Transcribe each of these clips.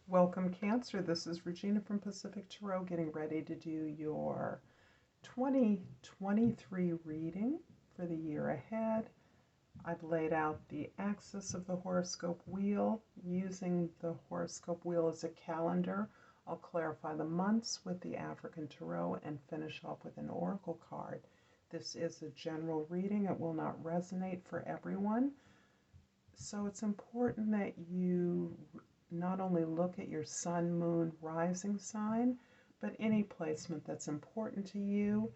Welcome, Cancer. This is Regina from Pacific Tarot getting ready to do your 2023 reading for the year ahead. I've laid out the axis of the horoscope wheel using the horoscope wheel as a calendar. I'll clarify the months with the African Tarot and finish off with an oracle card. This is a general reading. It will not resonate for everyone. So it's important that you not only look at your sun, moon, rising sign, but any placement that's important to you.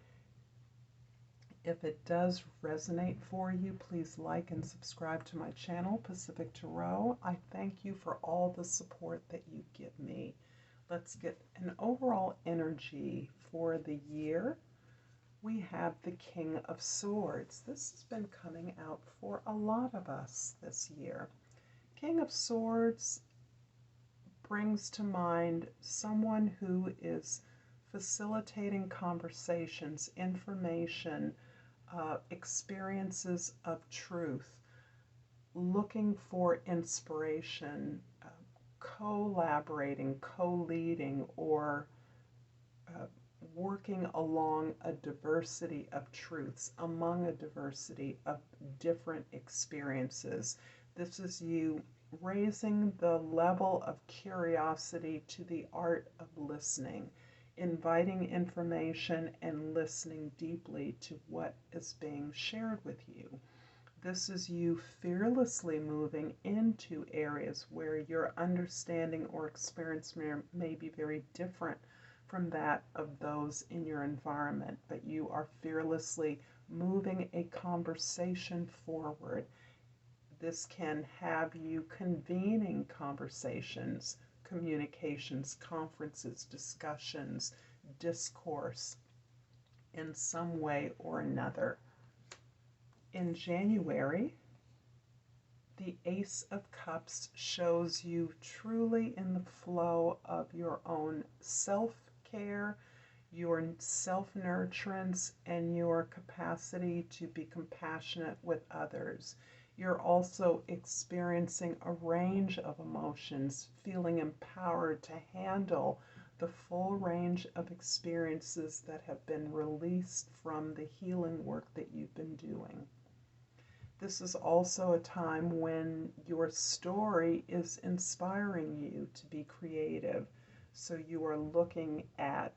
If it does resonate for you, please like and subscribe to my channel, Pacific Tarot. I thank you for all the support that you give me. Let's get an overall energy for the year. We have the King of Swords. This has been coming out for a lot of us this year. King of Swords brings to mind someone who is facilitating conversations, information, experiences of truth, looking for inspiration, collaborating, co-leading, or working along a diversity of truths, among a diversity of different experiences. This is you raising the level of curiosity to the art of listening, inviting information and listening deeply to what is being shared with you. This is you fearlessly moving into areas where your understanding or experience may be very different from that of those in your environment, but you are fearlessly moving a conversation forward. This can have you convening conversations, communications, conferences, discussions, discourse in some way or another. In January, the Ace of Cups shows you truly in the flow of your own self-care, your self-nurturance, and your capacity to be compassionate with others. You're also experiencing a range of emotions, feeling empowered to handle the full range of experiences that have been released from the healing work that you've been doing. This is also a time when your story is inspiring you to be creative. So you are looking at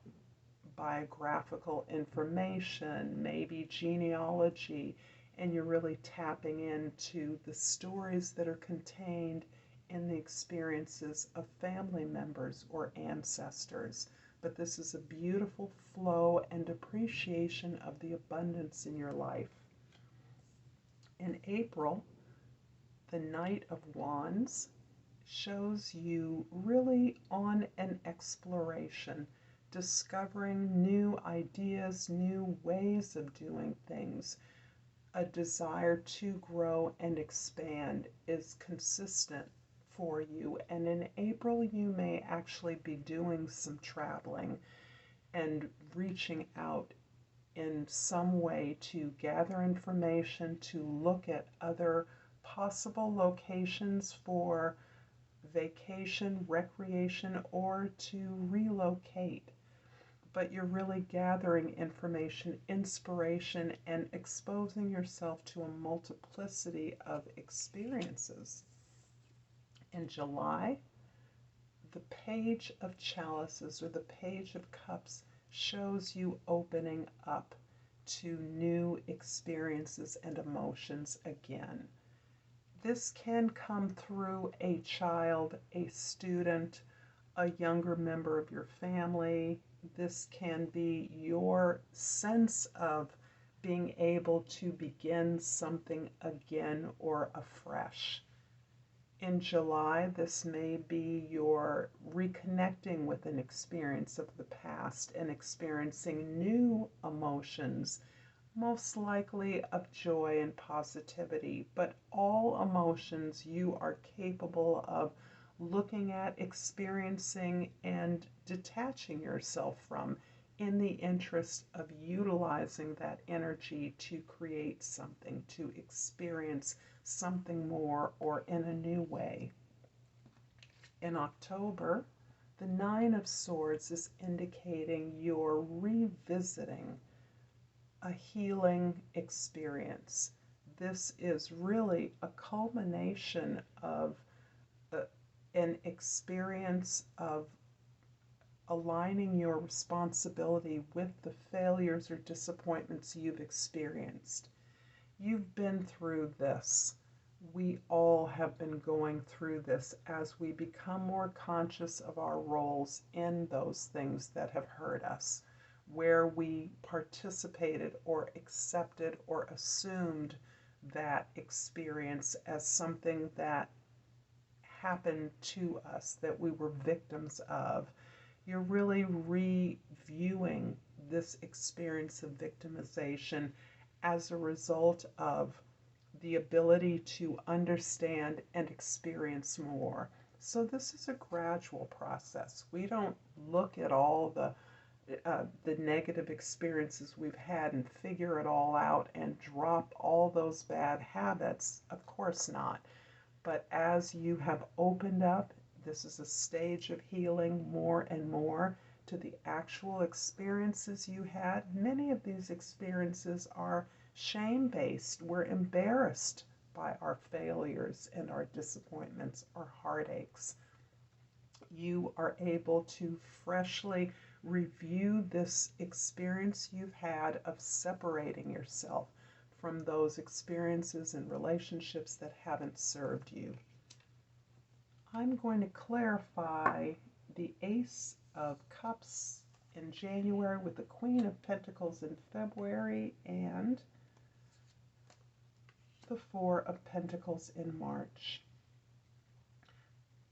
biographical information, maybe genealogy, and you're really tapping into the stories that are contained in the experiences of family members or ancestors. But this is a beautiful flow and appreciation of the abundance in your life. In April, the Knight of Wands shows you really on an exploration, discovering new ideas, new ways of doing things. A desire to grow and expand is consistent for you. And in April, you may actually be doing some traveling and reaching out in some way to gather information, to look at other possible locations for vacation, recreation, or to relocate. But you're really gathering information, inspiration, and exposing yourself to a multiplicity of experiences. In July, the Page of Chalices or the Page of Cups shows you opening up to new experiences and emotions again. This can come through a child, a student, a younger member of your family. This can be your sense of being able to begin something again or afresh. In July, this may be your reconnecting with an experience of the past and experiencing new emotions, most likely of joy and positivity, but all emotions you are capable of looking at, experiencing, and detaching yourself from in the interest of utilizing that energy to create something, to experience something more or in a new way. In October, the Nine of Swords is indicating you're revisiting a healing experience. This is really a culmination of an experience of aligning your responsibility with the failures or disappointments you've experienced. You've been through this. We all have been going through this as we become more conscious of our roles in those things that have hurt us, where we participated or accepted or assumed that experience as something that happened to us, that we were victims of. You're really reviewing this experience of victimization as a result of the ability to understand and experience more. So this is a gradual process. We don't look at all the negative experiences we've had and figure it all out and drop all those bad habits. Of course not. But as you have opened up, this is a stage of healing more and more to the actual experiences you had. Many of these experiences are shame-based. We're embarrassed by our failures and our disappointments, our heartaches. You are able to freshly review this experience you've had of separating yourself from those experiences and relationships that haven't served you. I'm going to clarify the Ace of Cups in January with the Queen of Pentacles in February and the Four of Pentacles in March.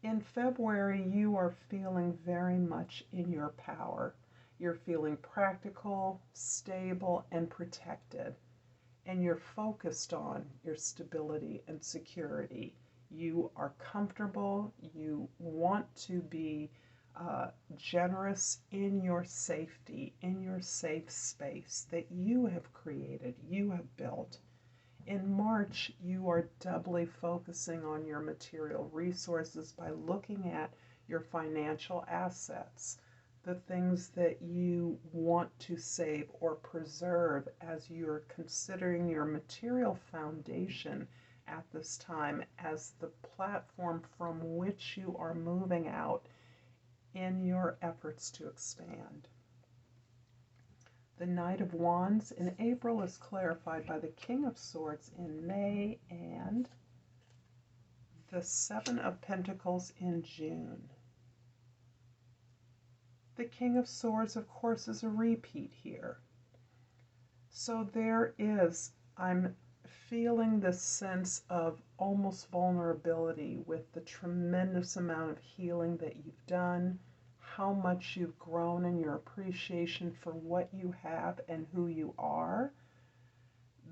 In February, you are feeling very much in your power. You're feeling practical, stable, and protected. And you're focused on your stability and security. You are comfortable. You want to be generous in your safety, in your safe space that you have created, you have built. In March, you are doubly focusing on your material resources by looking at your financial assets, the things that you want to save or preserve as you're considering your material foundation at this time as the platform from which you are moving out in your efforts to expand. The Knight of Wands in April is clarified by the King of Swords in May and the Seven of Pentacles in June. The King of Swords, of course, is a repeat here. So I'm feeling this sense of almost vulnerability with the tremendous amount of healing that you've done, how much you've grown in your appreciation for what you have and who you are.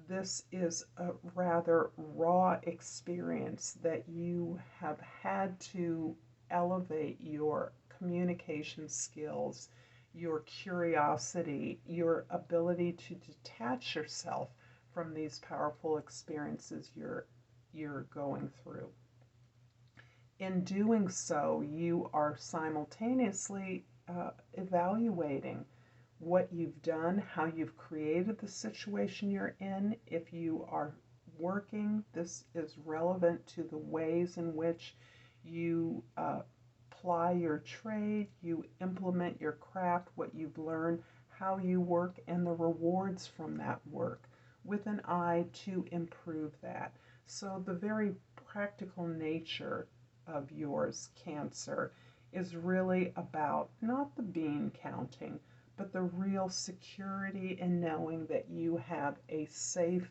This is a rather raw experience that you have had to elevate your communication skills, your curiosity, your ability to detach yourself from these powerful experiences you're going through. In doing so, you are simultaneously evaluating what you've done, how you've created the situation you're in. If you are working, this is relevant to the ways in which you ply your trade, you implement your craft, what you've learned, how you work, and the rewards from that work with an eye to improve that. So the very practical nature of yours, Cancer, is really about not the bean counting, but the real security in knowing that you have a safe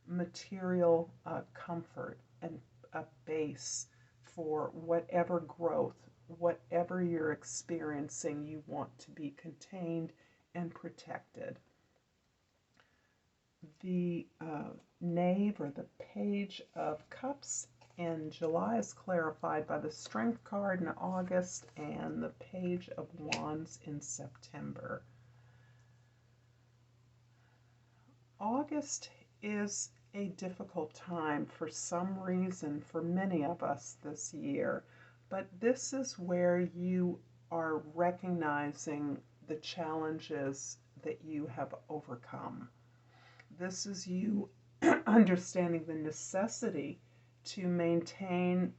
material comfort and a base for whatever growth, whatever you're experiencing, you want to be contained and protected. The Knave or the Page of Cups in July is clarified by the Strength card in August and the Page of Wands in September. August is a difficult time for some reason for many of us this year. But this is where you are recognizing the challenges that you have overcome. This is you understanding the necessity to maintain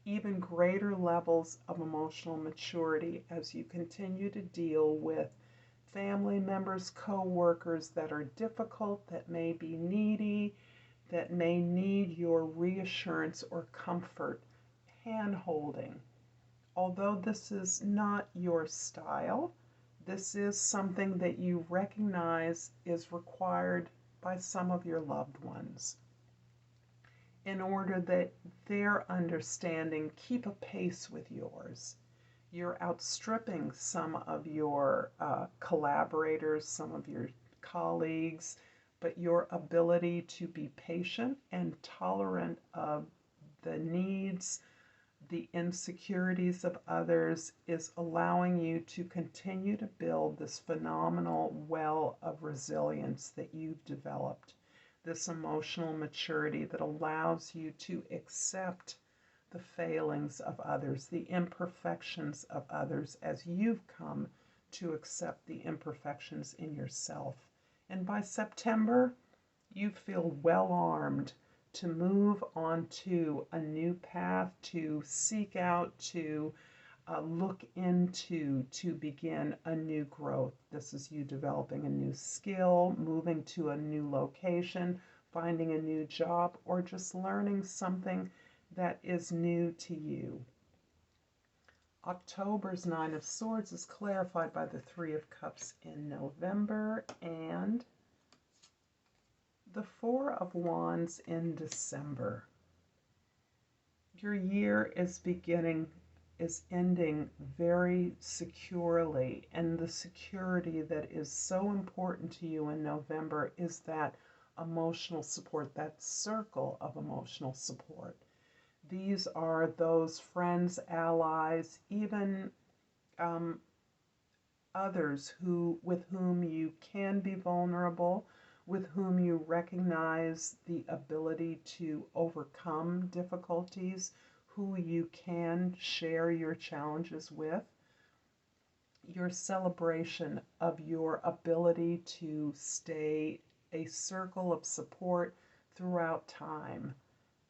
even greater levels of emotional maturity as you continue to deal with family members, co-workers that are difficult, that may be needy, that may need your reassurance or comfort, hand-holding. Although this is not your style, this is something that you recognize is required by some of your loved ones in order that their understanding keep a pace with yours. You're outstripping some of your collaborators, some of your colleagues, but your ability to be patient and tolerant of the needs, the insecurities of others is allowing you to continue to build this phenomenal well of resilience that you've developed, this emotional maturity that allows you to accept the failings of others, the imperfections of others, as you've come to accept the imperfections in yourself. And by September, you feel well armed to move on to a new path, to seek out, to look into, to begin a new growth. This is you developing a new skill, moving to a new location, finding a new job, or just learning something that is new to you. October's Nine of Swords is clarified by the Three of Cups in November and the Four of Wands in December. Your year is ending very securely, and the security that is so important to you in November is that emotional support, that circle of emotional support. These are those friends, allies, even others with whom you can be vulnerable, with whom you recognize the ability to overcome difficulties, who you can share your challenges with. Your celebration of your ability to stay a circle of support throughout time.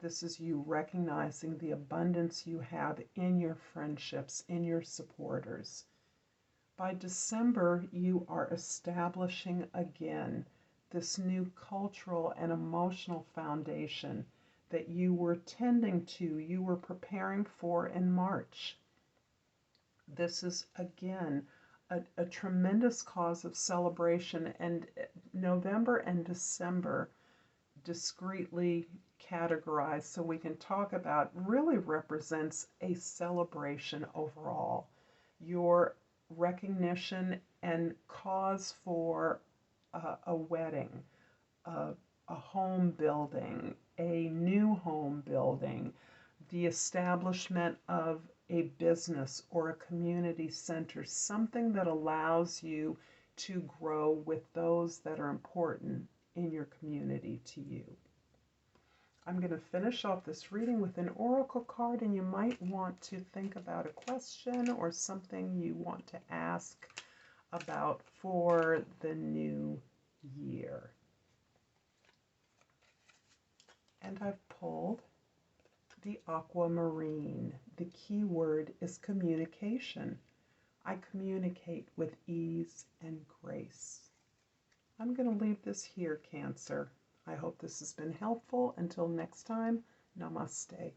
This is you recognizing the abundance you have in your friendships, in your supporters. By December, you are establishing again this new cultural and emotional foundation that you were tending to, you were preparing for in March. This is again a tremendous cause of celebration, and November and December discreetly categorized so we can talk about really represents a celebration overall. Your recognition and cause for a wedding, a home building, a new home building, the establishment of a business or a community center, something that allows you to grow with those that are important in your community to you. I'm going to finish off this reading with an oracle card, and you might want to think about a question or something you want to ask about for the new year. And I've pulled the aquamarine. The key word is communication. I communicate with ease and grace. I'm going to leave this here, Cancer. I hope this has been helpful. Until next time, namaste.